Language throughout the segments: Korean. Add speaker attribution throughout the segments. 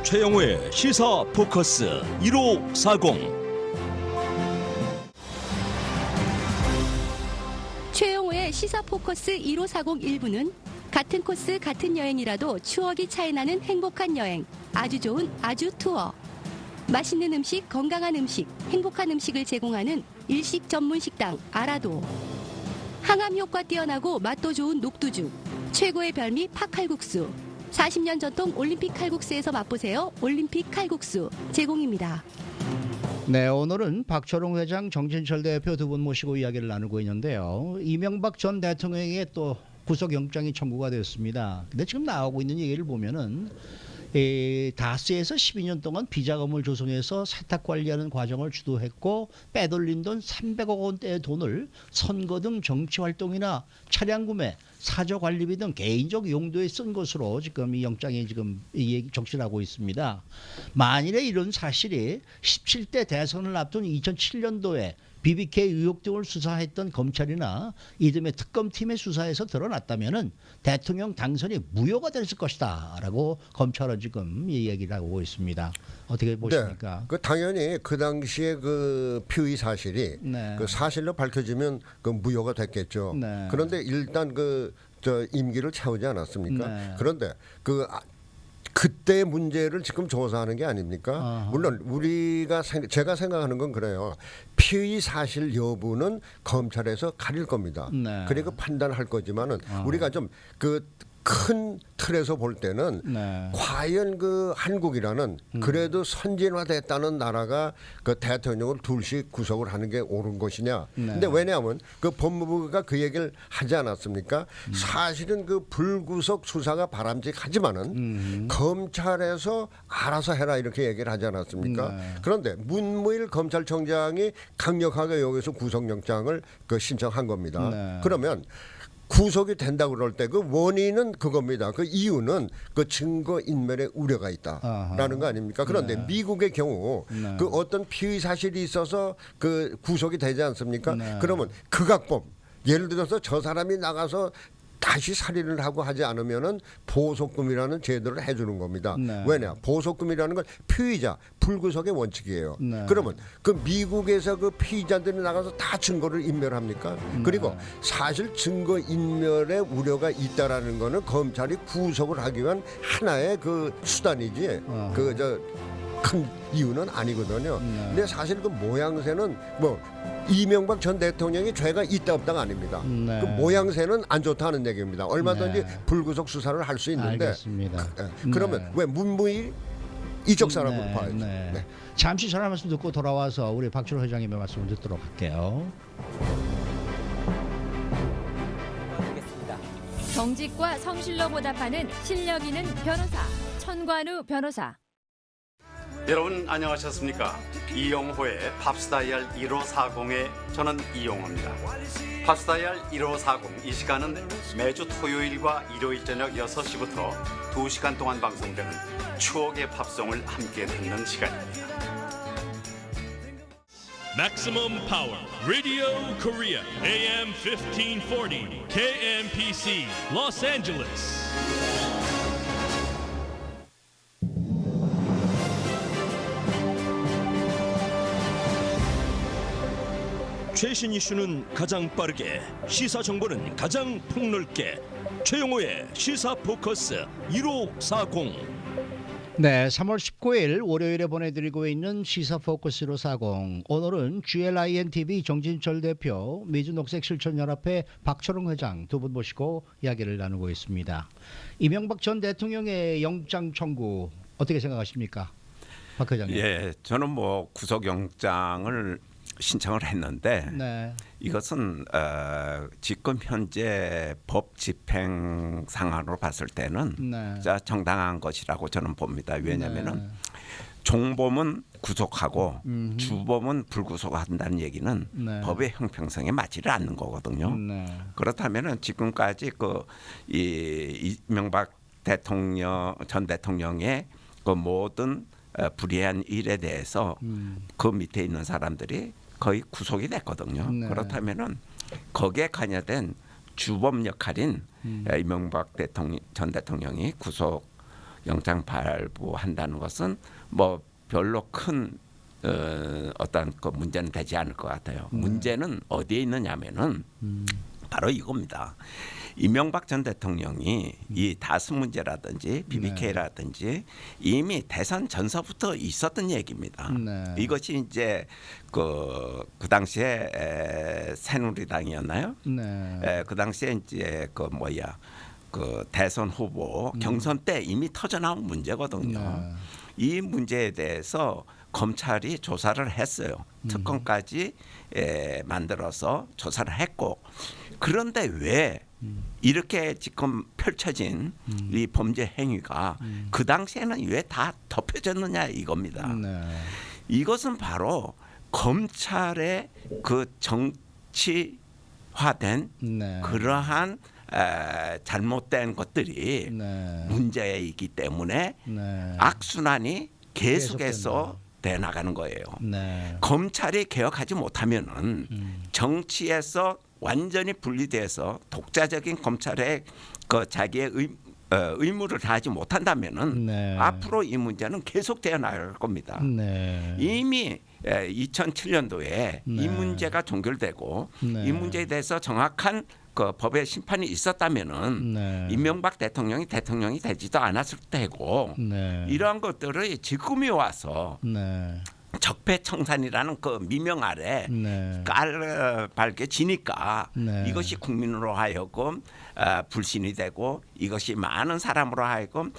Speaker 1: 최영우의 시사 포커스 1540.
Speaker 2: 최영우의 시사 포커스 1540 1부는 같은 코스 같은 여행이라도 추억이 차이나는 행복한 여행, 아주 좋은 아주 투어, 맛있는 음식, 건강한 음식, 행복한 음식을 제공하는 일식 전문 식당 아라도, 항암 효과 뛰어나고 맛도 좋은 녹두죽, 최고의 별미 팥칼국수, 40년 전통 올림픽 칼국수에서 맛보세요. 올림픽 칼국수 제공입니다.
Speaker 3: 네, 오늘은 박철웅 회장, 정진철 대표 두 분 모시고 이야기를 나누고 있는데요. 이명박 전 대통령에게 또 구속영장이 청구가 되었습니다. 근데 지금 나오고 있는 얘기를 보면은 다스에서 12년 동안 비자금을 조성해서 세탁 관리하는 과정을 주도했고 빼돌린 돈 300억 원대의 돈을 선거 등 정치 활동이나 차량 구매, 사저 관리비 등 개인적 용도에 쓴 것으로 지금 이 영장이 지금 적시하고 있습니다. 만일에 이런 사실이 17대 대선을 앞둔 2007년도에 BBK 의혹 등을 수사했던 검찰이나 이듬해 특검팀의 수사에서 드러났다면은 대통령 당선이 무효가 됐을 것이다라고 검찰은 지금 이 얘기를 하고 있습니다. 어떻게 보십니까?
Speaker 4: 네, 그 당연히 그 당시에 그 피의 사실이
Speaker 3: 네.
Speaker 4: 그 사실로 밝혀지면 그 무효가 됐겠죠.
Speaker 3: 네.
Speaker 4: 그런데 일단 저 임기를 채우지 않았습니까?
Speaker 3: 네.
Speaker 4: 그런데 그때 문제를 지금 조사하는 게 아닙니까?
Speaker 3: 아하.
Speaker 4: 물론 제가 생각하는 건 그래요. 피의 사실 여부는 검찰에서 가릴 겁니다.
Speaker 3: 네.
Speaker 4: 그리고 판단할 거지만은 우리가 좀 큰 틀에서 볼 때는
Speaker 3: 네.
Speaker 4: 과연 그 한국이라는 그래도 선진화됐다는 나라가 그 대통령을 둘씩 구속을 하는 게 옳은 것이냐.
Speaker 3: 네.
Speaker 4: 근데 왜냐하면 그 법무부가 그 얘기를 하지 않았습니까? 사실은 그 불구속 수사가 바람직하지만은 검찰에서 알아서 해라 이렇게 얘기를 하지 않았습니까?
Speaker 3: 네.
Speaker 4: 그런데 문무일 검찰청장이 강력하게 여기서 구속영장을 그 신청한 겁니다.
Speaker 3: 네.
Speaker 4: 그러면 구속이 된다 그럴 때 그 원인은 그겁니다. 그 이유는 그 증거 인멸의 우려가 있다라는
Speaker 3: 아하.
Speaker 4: 거 아닙니까? 그런데
Speaker 3: 네.
Speaker 4: 미국의 경우
Speaker 3: 네.
Speaker 4: 그 어떤 피의 사실이 있어서 그 구속이 되지 않습니까?
Speaker 3: 네.
Speaker 4: 그러면 극악범 예를 들어서 저 사람이 나가서 다시 살인을 하고 하지 않으면은 보석금이라는 제도를 해주는 겁니다.
Speaker 3: 네.
Speaker 4: 왜냐? 보석금이라는 건 피의자 불구속의 원칙이에요.
Speaker 3: 네.
Speaker 4: 그러면 그 미국에서 그 피의자들이 나가서 다 증거를 인멸합니까? 그리고 사실 증거 인멸의 우려가 있다라는 거는 검찰이 구속을 하기 위한 하나의 그 수단이지. 큰 이유는 아니거든요. 근데 사실 그 모양새는 뭐 이명박 전 대통령이 죄가 있다 없다가 아닙니다.
Speaker 3: 네.
Speaker 4: 그 모양새는 안 좋다는 얘기입니다. 얼마든지
Speaker 3: 네.
Speaker 4: 불구속 수사를 할 수 있는데
Speaker 3: 알겠습니다.
Speaker 4: 그러면
Speaker 3: 네.
Speaker 4: 왜 문무일 이쪽 사람으로
Speaker 3: 네,
Speaker 4: 봐야죠.
Speaker 3: 네.
Speaker 4: 네.
Speaker 3: 잠시 전화 말씀 듣고 돌아와서 우리 박철웅 회장님의 말씀을 듣도록 할게요.
Speaker 5: 정직과 성실로 보답하는 실력 있는 변호사 천관우 변호사.
Speaker 6: 여러분 안녕하셨습니까? 이용호의 팝스다이얼 1540의 저는 이용호입니다. 팝스다이얼 1540 이 시간은 매주 토요일과 일요일 저녁 6시부터 2시간 동안 방송되는 추억의 팝송을 함께 듣는 시간입니다.
Speaker 1: Maximum Power Radio Korea AM 1540 KMPC Los Angeles. 최신 이슈는 가장 빠르게, 시사 정보는 가장 폭넓게. 최영우의 시사 포커스 1540.
Speaker 3: 네, 3월 19일 월요일에 보내드리고 있는 시사 포커스 1540. 오늘은 GLINTV 정진철 대표, 미주녹색실천연합회 박철웅 회장 두 분 모시고 이야기를 나누고 있습니다. 이명박 전 대통령의 영장 청구 어떻게 생각하십니까, 박 회장님?
Speaker 7: 예, 저는 뭐 구속영장을 신청을 했는데
Speaker 3: 네.
Speaker 7: 이것은 지금 현재 법 집행 상황으로 봤을 때는
Speaker 3: 네.
Speaker 7: 정당한 것이라고 저는 봅니다. 왜냐하면은 종범은 구속하고 주범은 불구속한다는 얘기는
Speaker 3: 네.
Speaker 7: 법의 형평성에 맞지를 않는 거거든요.
Speaker 3: 네.
Speaker 7: 그렇다면은 지금까지 이명박 전 대통령의 그 모든 불의한 일에 대해서 그 밑에 있는 사람들이 거의 구속이 됐거든요.
Speaker 3: 네.
Speaker 7: 그렇다면은 거기에 관여된 주범 역할인 이명박 전 대통령이 구속 영장 발부한다는 것은 뭐 별로 큰 어떤 그 문제는 되지 않을 것 같아요. 문제는 어디에 있느냐면은 바로 이겁니다. 이명박 전 대통령이 이 다스 문제라든지 BBK라든지 이미 대선 전서부터 있었던 얘기입니다.
Speaker 3: 네.
Speaker 7: 이것이 이제 그 당시에 새누리당이었나요?
Speaker 3: 네.
Speaker 7: 그 당시에 이제 그 대선 후보 경선 때 이미 터져 나온 문제거든요.
Speaker 3: 네.
Speaker 7: 이 문제에 대해서 검찰이 조사를 했어요. 특검까지 만들어서 조사를 했고, 그런데 왜 이렇게 지금 펼쳐진 이 범죄 행위가 그 당시에는 왜 다 덮여졌느냐 이겁니다.
Speaker 3: 네.
Speaker 7: 이것은 바로 검찰의 그 정치화된
Speaker 3: 네.
Speaker 7: 그러한 잘못된 것들이
Speaker 3: 네.
Speaker 7: 문제이기 때문에
Speaker 3: 네.
Speaker 7: 악순환이 계속해서
Speaker 3: 계속된다.
Speaker 7: 돼 나가는 거예요.
Speaker 3: 네.
Speaker 7: 검찰이 개혁하지 못하면은 정치에서 완전히 분리돼서 독자적인 검찰의 그 자기의 의무를 다하지 못한다면은
Speaker 3: 네.
Speaker 7: 앞으로 이 문제는 계속되어 나갈 겁니다.
Speaker 3: 네.
Speaker 7: 이미 2007년도에 이
Speaker 3: 네.
Speaker 7: 문제가 종결되고
Speaker 3: 네.
Speaker 7: 이 문제에 대해서 정확한 그 법의 심판이 있었다면은
Speaker 3: 네.
Speaker 7: 이명박 대통령이 되지도 않았을 테고
Speaker 3: 네.
Speaker 7: 이러한 것들을 지금이 와서
Speaker 3: 네.
Speaker 7: 적폐청산이라는 그 미명 아래
Speaker 3: 네.
Speaker 7: 깔발게 지니까
Speaker 3: 네.
Speaker 7: 이것이 국민으로 하여금 불신이 되고 이것이 많은 사람으로 하여금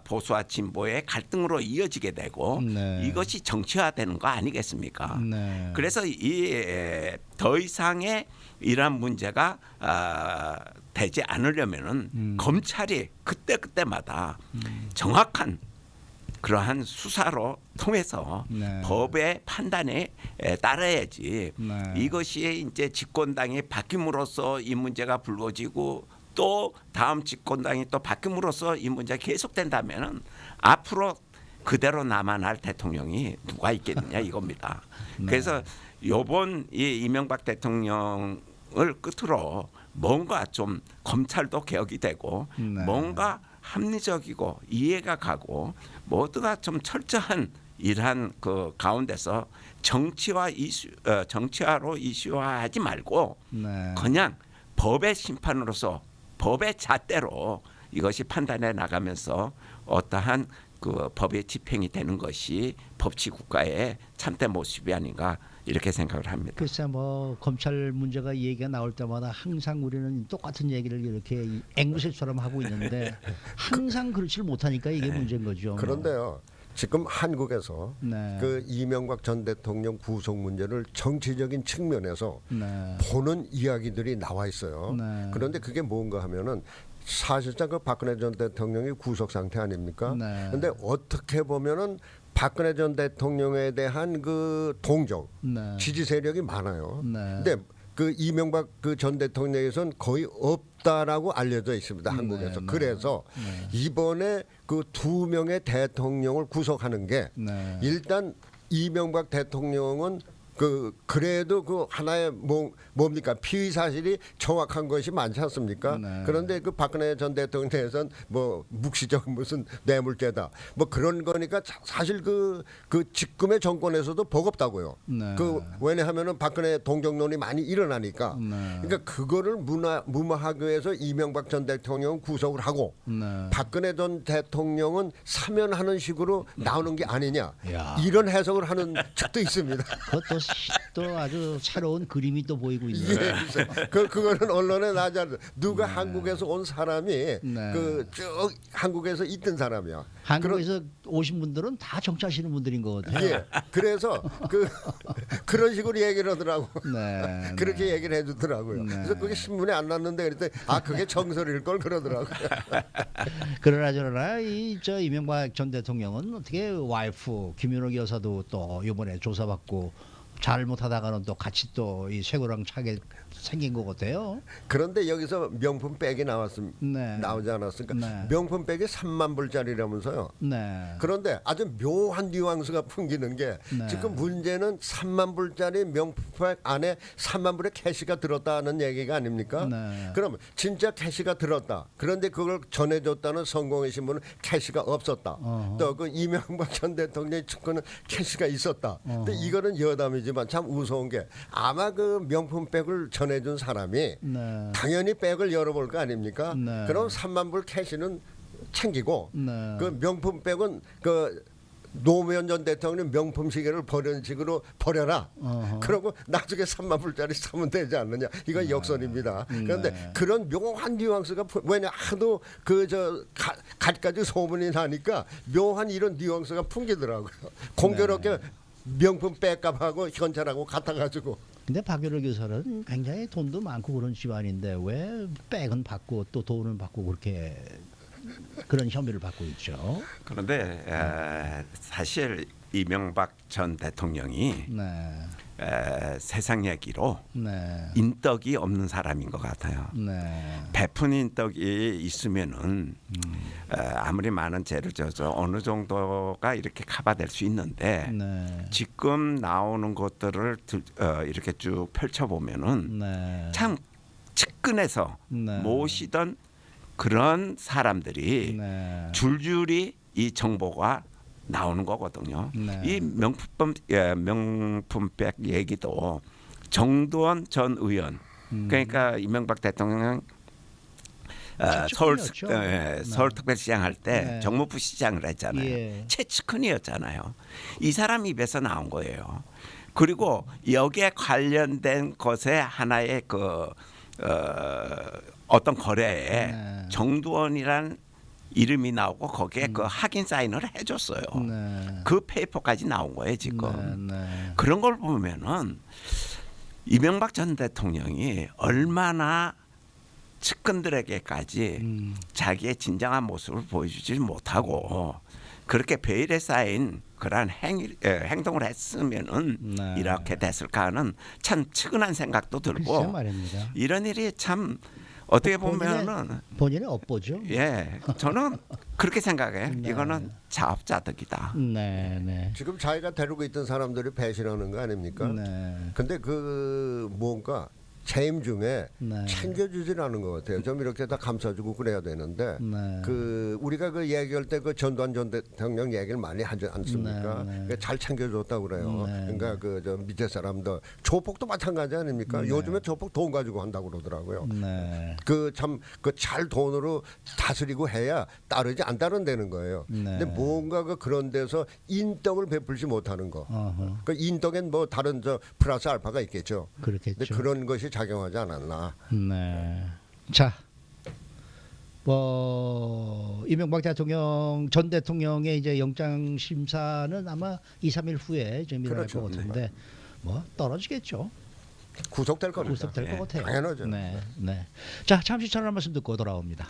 Speaker 7: 보수와 진보의 갈등으로 이어지게 되고
Speaker 3: 네.
Speaker 7: 이것이 정치화되는 거 아니겠습니까?
Speaker 3: 네.
Speaker 7: 그래서 이 더 이상의 이러한 문제가 되지 않으려면은 검찰이 그때마다 정확한 그러한 수사로 통해서
Speaker 3: 네.
Speaker 7: 법의 판단에 따라야지
Speaker 3: 네.
Speaker 7: 이것이 이제 집권당이 바뀜으로써 이 문제가 불거지고 또 다음 집권당이 또 바뀜으로써 이 문제가 계속된다면은 앞으로 그대로 남아날 대통령이 누가 있겠느냐 이겁니다.
Speaker 3: 네.
Speaker 7: 그래서 요번 이 이명박 대통령을 끝으로 뭔가 좀 검찰도 개혁이 되고
Speaker 3: 네.
Speaker 7: 뭔가 합리적이고 이해가 가고 모두가 좀 철저한 이러한 그 가운데서 정치화로 이슈화하지 말고
Speaker 3: 네.
Speaker 7: 그냥 법의 심판으로서 법의 잣대로 이것이 판단해 나가면서 어떠한 그 법의 집행이 되는 것이 법치 국가의 참된 모습이 아닌가 이렇게 생각을 합니다.
Speaker 3: 글쎄 뭐 검찰 문제가 얘기가 나올 때마다 항상 우리는 똑같은 얘기를 이렇게 앵무새처럼 하고 있는데 항상 그렇지를 못하니까 이게 문제인 거죠.
Speaker 4: 그런데요. 지금 한국에서
Speaker 3: 네.
Speaker 4: 그 이명박 전 대통령 구속 문제를 정치적인 측면에서
Speaker 3: 네.
Speaker 4: 보는 이야기들이 나와 있어요.
Speaker 3: 네.
Speaker 4: 그런데 그게 뭔가 하면은 사실상 그 박근혜 전 대통령이 구속 상태 아닙니까?
Speaker 3: 네.
Speaker 4: 근데 어떻게 보면은 박근혜 전 대통령에 대한 그 동정,
Speaker 3: 네.
Speaker 4: 지지 세력이 많아요.
Speaker 3: 네.
Speaker 4: 근데 그 이명박 그 전 대통령에선 거의 없다라고 알려져 있습니다. 한국에서.
Speaker 3: 네.
Speaker 4: 그래서 이번에 그 두 명의 대통령을 구속하는 게
Speaker 3: 네.
Speaker 4: 일단 이명박 대통령은 그래도 그 하나의 뭡니까 피의 사실이 정확한 것이 많지 않습니까?
Speaker 3: 네.
Speaker 4: 그런데 그 박근혜 전 대통령에선 뭐 묵시적 무슨 뇌물죄다 뭐 그런 거니까 사실 그 지금의 정권에서도 버겁다고요.
Speaker 3: 네.
Speaker 4: 왜냐하면은 박근혜 동정론이 많이 일어나니까.
Speaker 3: 네.
Speaker 4: 그러니까 그거를 무마하기 위해서 이명박 전 대통령은 구속을 하고
Speaker 3: 네.
Speaker 4: 박근혜 전 대통령은 사면하는 식으로 나오는 게 아니냐
Speaker 3: 야.
Speaker 4: 이런 해석을 하는 측도 있습니다.
Speaker 3: 그것도 또 아주 새로운 그림이 또 보이고
Speaker 4: 예,
Speaker 3: 있네요.
Speaker 4: 그거는 언론에 나지 않는 누가 한국에서 온 사람이
Speaker 3: 네.
Speaker 4: 쭉 한국에서 있던 사람이야.
Speaker 3: 한국에서 오신 분들은 다 정치하시는 분들인 것 같아요.
Speaker 4: 예, 그래서 그런 식으로 얘기를 하더라고.
Speaker 3: 네,
Speaker 4: 그렇게
Speaker 3: 네.
Speaker 4: 얘기를 해주더라고요.
Speaker 3: 네.
Speaker 4: 그래서 그게 신문에 안 났는데 그랬더니 그게 정설일 걸 그러더라고요.
Speaker 3: 그러나 저러나 저 이명박 전 대통령은 어떻게 와이프 김윤옥 여사도 또 이번에 조사받고 잘못하다가는 또 같이 또 이 쇠고랑 차게 생긴 것 같아요.
Speaker 4: 그런데 여기서 명품 백이
Speaker 3: 네.
Speaker 4: 나오지 않았습니까?
Speaker 3: 네.
Speaker 4: 명품 백이 3만 불짜리라면서요.
Speaker 3: 네.
Speaker 4: 그런데 아주 묘한 뉘앙스가 풍기는 게
Speaker 3: 네.
Speaker 4: 지금 문제는 3만 불짜리 명품백 안에 3만 불의 캐시가 들었다는 얘기가 아닙니까?
Speaker 3: 네.
Speaker 4: 그럼 진짜 캐시가 들었다. 그런데 그걸 전해줬다는 성공의 신문은 캐시가 없었다. 또 그 이명박 전 대통령의 측근은 캐시가 있었다. 근데 이거는 여담이지만 참 우스운 게 아마 그 명품백을 전해준 사람이
Speaker 3: 네.
Speaker 4: 당연히 백을 열어볼 거 아닙니까?
Speaker 3: 네.
Speaker 4: 그럼 3만 불 캐시는 챙기고
Speaker 3: 네.
Speaker 4: 그 명품백은 그 노무현 전 대통령 명품 시계를 버리는 식으로 버려라. 그러고 나중에 3만 불짜리 사면 되지 않느냐. 이건 역설입니다. 그런데 그런 묘한 뉘앙스가 왜냐 하도 그 갖가지 소문이 나니까 묘한 이런 뉘앙스가 풍기더라고요. 공교롭게 명품 백값하고 현찰하고 같아가지고.
Speaker 3: 근데 박유로 교사는 굉장히 돈도 많고 그런 집안인데 왜 백은 받고 또 돈은 받고 그렇게 그런 혐의를 받고 있죠.
Speaker 7: 그런데 사실 이명박 전 대통령이
Speaker 3: 네.
Speaker 7: 세상 얘기로
Speaker 3: 네.
Speaker 7: 인덕이 없는 사람인 것 같아요.
Speaker 3: 네.
Speaker 7: 베푼 인덕이 있으면은 아무리 많은 죄를 져서 어느 정도가 이렇게 커버될 수 있는데
Speaker 3: 네.
Speaker 7: 지금 나오는 것들을 이렇게 쭉 펼쳐보면은
Speaker 3: 네.
Speaker 7: 참 측근에서
Speaker 3: 네.
Speaker 7: 모시던 그런 사람들이
Speaker 3: 네.
Speaker 7: 줄줄이 이 정보가 나오는 거거든요.
Speaker 3: 네.
Speaker 7: 이 명품백 얘기도 정두원 전 의원, 그러니까 이명박 대통령
Speaker 3: 최측근이었죠.
Speaker 7: 서울특별시장 할 때
Speaker 3: 네.
Speaker 7: 정무부 시장을 했잖아요.
Speaker 3: 예.
Speaker 7: 최측근이었잖아요. 이 사람 입에서 나온 거예요. 그리고 여기에 관련된 것에 하나의 어떤 거래에
Speaker 3: 네.
Speaker 7: 정두원이란 이름이 나오고 거기에 그 확인 사인을 해줬어요.
Speaker 3: 네.
Speaker 7: 그 페이퍼까지 나온 거예요 지금.
Speaker 3: 네.
Speaker 7: 그런 걸 보면은 이명박 전 대통령이 얼마나 측근들에게까지 자기의 진정한 모습을 보여주지 못하고 그렇게 베일에 쌓인 그러한 행동을 했으면은
Speaker 3: 네.
Speaker 7: 이렇게 됐을까 하는 참 측은한 생각도
Speaker 3: 글쎄
Speaker 7: 들고
Speaker 3: 말입니다.
Speaker 7: 이런 일이 참 어떻게 보면은
Speaker 3: 본인의 업보죠.
Speaker 7: 예 저는 그렇게 생각해요.
Speaker 3: 네.
Speaker 7: 이거는 자업자득이다.
Speaker 3: 네, 네.
Speaker 4: 지금 자기가 데리고 있던 사람들이 배신하는 거 아닙니까?
Speaker 3: 네.
Speaker 4: 근데 그 뭔가 재임 중에
Speaker 3: 네.
Speaker 4: 챙겨주질 않은 것 같아요. 좀 이렇게 다 감싸주고 그래야 되는데
Speaker 3: 네.
Speaker 4: 그 우리가 그 얘기할 때 그 전두환 전 대통령 얘기를 많이 하지 않습니까?
Speaker 3: 네, 네.
Speaker 4: 그러니까 잘 챙겨줬다고 그래요.
Speaker 3: 네.
Speaker 4: 그러니까 그 저 밑에 사람들 조폭도 마찬가지 아닙니까?
Speaker 3: 네.
Speaker 4: 요즘에 조폭 돈 가지고 한다고 그러더라고요.
Speaker 3: 네.
Speaker 4: 그 참 그 잘 돈으로 다스리고 해야 따르지 안 따른다는 거예요.
Speaker 3: 네.
Speaker 4: 근데 뭔가 그 그런 데서 인덕을 베풀지 못하는 거.
Speaker 3: 어허.
Speaker 4: 그 인덕엔 뭐 다른 저 플러스 알파가 있겠죠.
Speaker 3: 그렇겠죠.
Speaker 4: 근데 그런 것이 작용하지 않았나.
Speaker 3: 네. 자, 이명박 대통령 전 대통령의 이제 영장 심사는 아마 2, 3일 후에 좀 일어날
Speaker 4: 그렇죠.
Speaker 3: 것 같은데 뭐 떨어지겠죠.
Speaker 4: 구속될 겁니다.
Speaker 3: 구속될 것 같아요.
Speaker 4: 당연하죠.
Speaker 3: 네, 네. 자, 잠시 전화 말씀 듣고 돌아옵니다.